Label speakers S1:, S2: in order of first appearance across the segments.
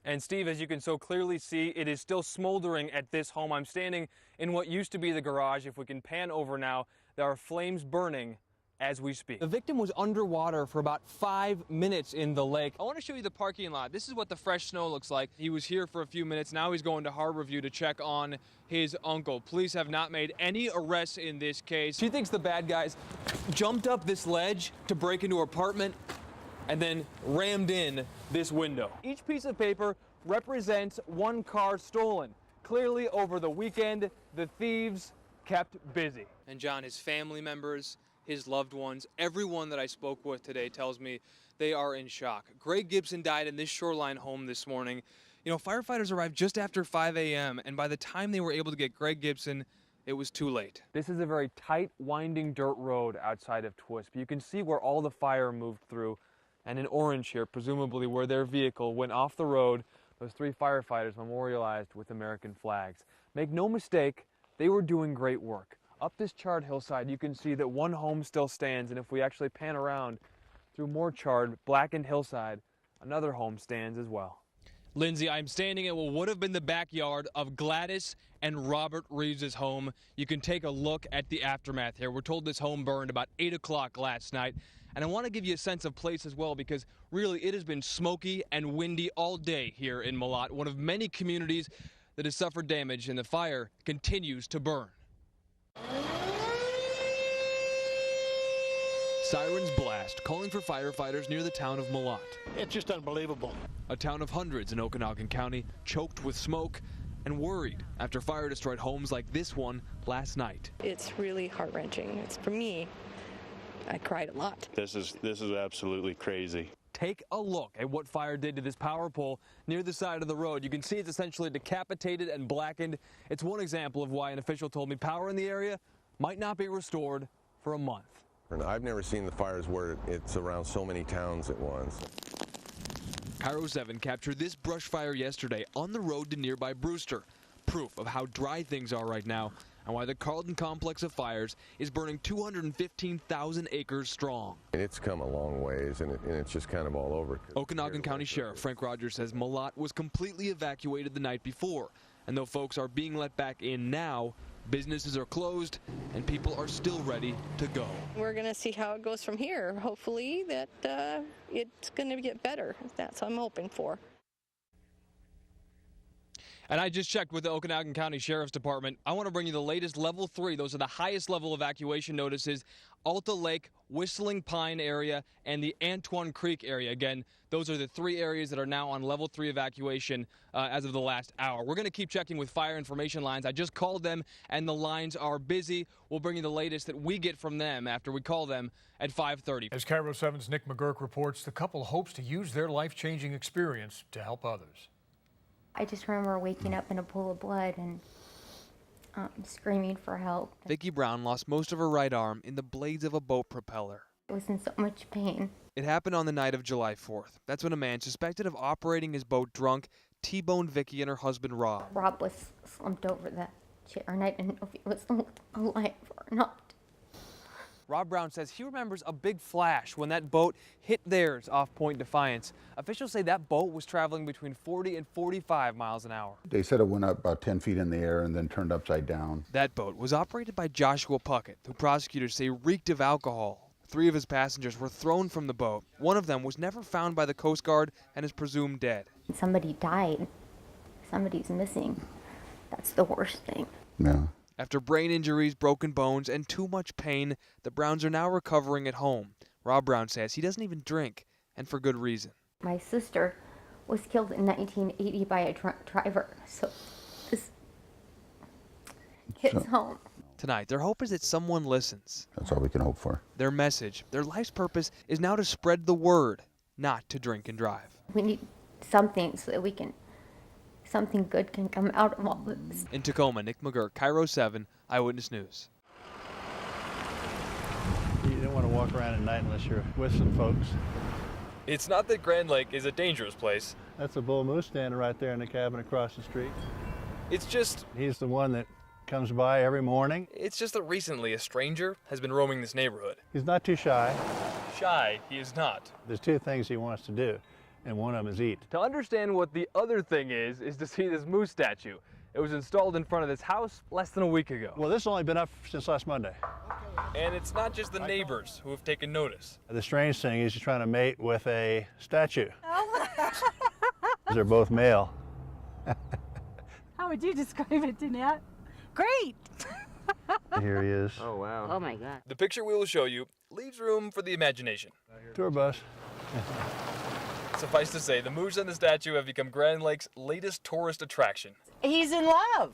S1: And Steve, as you can so clearly see, it is still smoldering at this home. I'm standing in what used to be the garage. If we can pan over now, there are flames burning as we speak. The victim was underwater for about 5 minutes in the lake. I want to show you the parking lot. This is what the fresh snow looks like. He was here for a few minutes. Now he's going to Harborview to check on his uncle. Police have not made any arrests in this case. She thinks the bad guys jumped up this ledge to break into her apartment and then rammed in this window. Each piece of paper represents one car stolen. Clearly, over the weekend, the thieves kept busy. And John, his family members, his loved ones, everyone that I spoke with today tells me they are in shock. Greg Gibson died in this shoreline home this morning. You know, firefighters arrived just after 5 a.m., and by the time they were able to get Greg Gibson, it was too late. This is a very tight, winding dirt road outside of Twisp. You can see where all the fire moved through. And in orange here, presumably where their vehicle went off the road, those 3 firefighters memorialized with American flags. Make no mistake, they were doing great work. Up this charred hillside, you can see that one home still stands, and if we actually pan around through more charred, blackened hillside, another home stands as well. Lindsay, I'm standing at what would have been the backyard of Gladys and Robert Reeves' home. You can take a look at the aftermath here. We're told this home burned about 8 o'clock last night. And I want to give you a sense of place as well, because really it has been smoky and windy all day here in Malott, one of many communities that has suffered damage, and the fire continues to burn. Sirens blast, calling for firefighters near the town of Malott.
S2: It's just unbelievable.
S1: A town of hundreds in Okanagan County, choked with smoke and worried after fire destroyed homes like this one last night.
S3: It's really heart-wrenching. It's, for me, I cried a lot.
S4: This is absolutely crazy.
S1: Take a look at what fire did to this power pole near the side of the road. You can see it's essentially decapitated and blackened. It's one example of why an official told me power in the area might not be restored for a month.
S5: And I've never seen the fires where it's around so many towns at once.
S1: KIRO 7 captured this brush fire yesterday on the road to nearby Brewster. Proof of how dry things are right now and why the Carlton complex of fires is burning 215,000 acres strong.
S5: And it's come a long ways, and it's just kind of all over.
S1: Okanagan County Sheriff Frank Rogers says Malott was completely evacuated the night before. And though folks are being let back in now, businesses are closed and people are still ready to go.
S3: We're going to see how it goes from here. Hopefully that it's going to get better. That's what I'm hoping for. And I just checked with the Okanagan County Sheriff's Department. I want to bring you the latest level 3. Those are the highest level evacuation notices. Alta Lake, Whistling Pine area, and the Antoine Creek area. Again, those are the 3 areas that are now on level 3 evacuation as of the last hour. We're going to keep checking with fire information lines. I just called them, and the lines are busy. We'll bring you the latest that we get from them after we call them at 5:30.
S6: As KIRO 7's Nick McGurk reports, the couple hopes to use their life-changing experience to help others.
S7: I just remember waking up in a pool of blood and screaming for help.
S1: Vicki Brown lost most of her right arm in the blades of a boat propeller.
S7: I was in so much pain.
S1: It happened on the night of July 4th. That's when a man suspected of operating his boat drunk T-boned Vicki and her husband Rob.
S7: Rob was slumped over that chair, and I didn't know if he was alive or not.
S1: Rob Brown says he remembers a big flash when that boat hit theirs off Point Defiance. Officials say that boat was traveling between 40 and 45 miles an hour.
S8: They said it went up about 10 feet in the air and then turned upside down.
S1: That boat was operated by Joshua Puckett, who prosecutors say reeked of alcohol. 3 of his passengers were thrown from the boat. One of them was never found by the Coast Guard and is presumed dead.
S7: Somebody died. Somebody's missing. That's the worst thing.
S8: Yeah.
S1: After brain injuries, broken bones, and too much pain, the Browns are now recovering at home. Rob Brown says he doesn't even drink, and for good reason.
S7: My sister was killed in 1980 by a drunk driver, so this hits home.
S1: Tonight, their hope is that someone listens.
S8: That's all we can hope for.
S1: Their message, their life's purpose, is now to spread the word, not to drink and drive.
S7: We need something so that we can something good can come out of all this.
S1: In Tacoma, Nick McGurk, KIRO 7, Eyewitness News.
S2: You don't want to walk around at night unless you're with some folks.
S1: It's not that Grand Lake is a dangerous place.
S2: That's a bull moose standing right there in the cabin across the street.
S1: It's just
S2: He's the one that comes by every morning.
S1: It's just that recently a stranger has been roaming this neighborhood.
S2: He's not too shy.
S1: Shy, he is not.
S2: There's 2 things he wants to do. and one of them is eat.
S1: To understand what the other thing is to see this moose statue. It was installed in front of this house less than a week ago.
S2: Well, this has only been up since last Monday.
S1: And it's not just the neighbors who have taken notice.
S2: The strange thing is you're trying to mate with a statue. They're both male.
S9: How would you describe it, Danette? Great!
S2: Here he is.
S1: Oh, wow.
S9: Oh my God.
S1: The picture we will show you leaves room for the imagination.
S2: Tour bus.
S1: Suffice to say, the moose and the statue have become Grand Lake's latest tourist attraction.
S10: He's in love.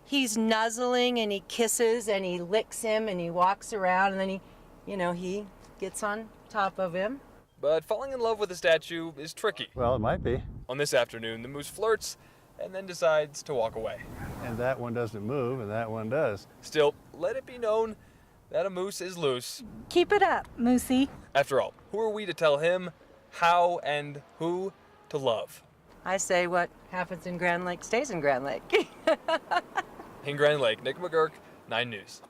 S10: He's nuzzling and he kisses and he licks him and he walks around and then he gets on top of him.
S1: But falling in love with the statue is tricky.
S2: Well, it might be.
S1: On this afternoon, the moose flirts and then decides to walk away.
S2: And that one doesn't move, and that one does.
S1: Still, let it be known that a moose is loose.
S9: Keep it up, Moosey.
S1: After all, who are we to tell him how and who to love?
S10: I say what happens in Grand Lake stays in Grand Lake.
S1: In Grand Lake, Nick McGurk, 9 News.